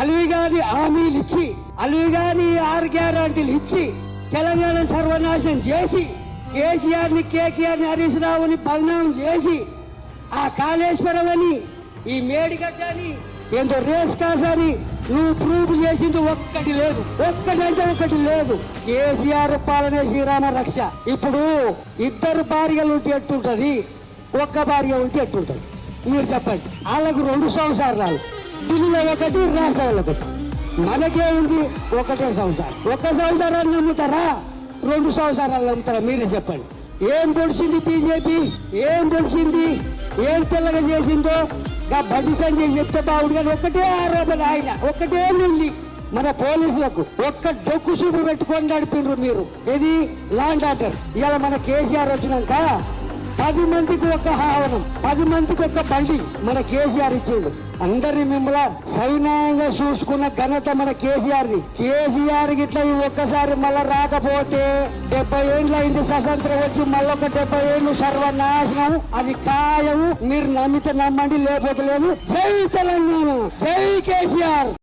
అలివిగాని హామీలు ఇచ్చి, అలివిగాని 6 గ్యారంటీలు ఇచ్చి తెలంగాణ సర్వనాశనం చేసి, కేసీఆర్ ని, కేకేఆర్ ని, హరీష్ రావుని బదనామం చేసి, ఆ కాళేశ్వరం అని, ఈ మేడిగడ్డ అని, ఏందో రేస్ కాస్ అని నువ్వు ప్రూఫ్ చేసింది ఒక్కటి లేదు. ఒక్కటంటే ఒకటి లేదు. కేసీఆర్ పాలనే శ్రీరామ రక్ష. ఇప్పుడు 2 భార్యలు ఉంటే ఎట్టుంటది, 1 భార్య ఉంటే ఎట్టుంటది మీరు చెప్పండి. వాళ్ళకు 2 సంవత్సరాలు, ఢిల్లీలో ఒకటి, రాష్ట్రంలో ఒకటి. మనకే ఉంది ఒకటే సంవత్సరం. 1 సంవత్సరాలు నమ్ముతారా, 2 సంవత్సరాలు నమ్ముతారా మీరే చెప్పండి. ఏం పొడిచింది బీజేపీ, ఏం పొడిచింది, ఏం తెల్లగా చేసిందో బండి సంజయ్ చెప్తే బాగుంది. కానీ ఒకటే ఆరోపణ, ఆయన ఒకటే నుండి మన పోలీసులకు ఒక్క డొక్కు చూపు పెట్టుకొని నడిపిండ్రు మీరు. ఇది లాండ్ ఆర్డర్. ఇవాళ మన కేసీఆర్ వచ్చినాక 10 మందికి ఒక ఆహ్వానం, 10 మందికి ఒక బండి మన కేసీఆర్ ఇచ్చిండు. అందరినీ మిమ్మల్ని సవినయంగా చూసుకున్న ఘనత మన కేసీఆర్ది. కేసీఆర్ గిట్లా ఒక్కసారి మళ్ళా రాకపోతే 70 ఏళ్ళు అయింది స్వతంత్రం వచ్చి, మళ్ళొక 70 ఏళ్ళు సర్వనాశనం. అది ఖాయము. మీరు నమ్మితే నమ్మండి, లేకపోతే లేదు. జై తెలంగాణ, జై కేసీఆర్.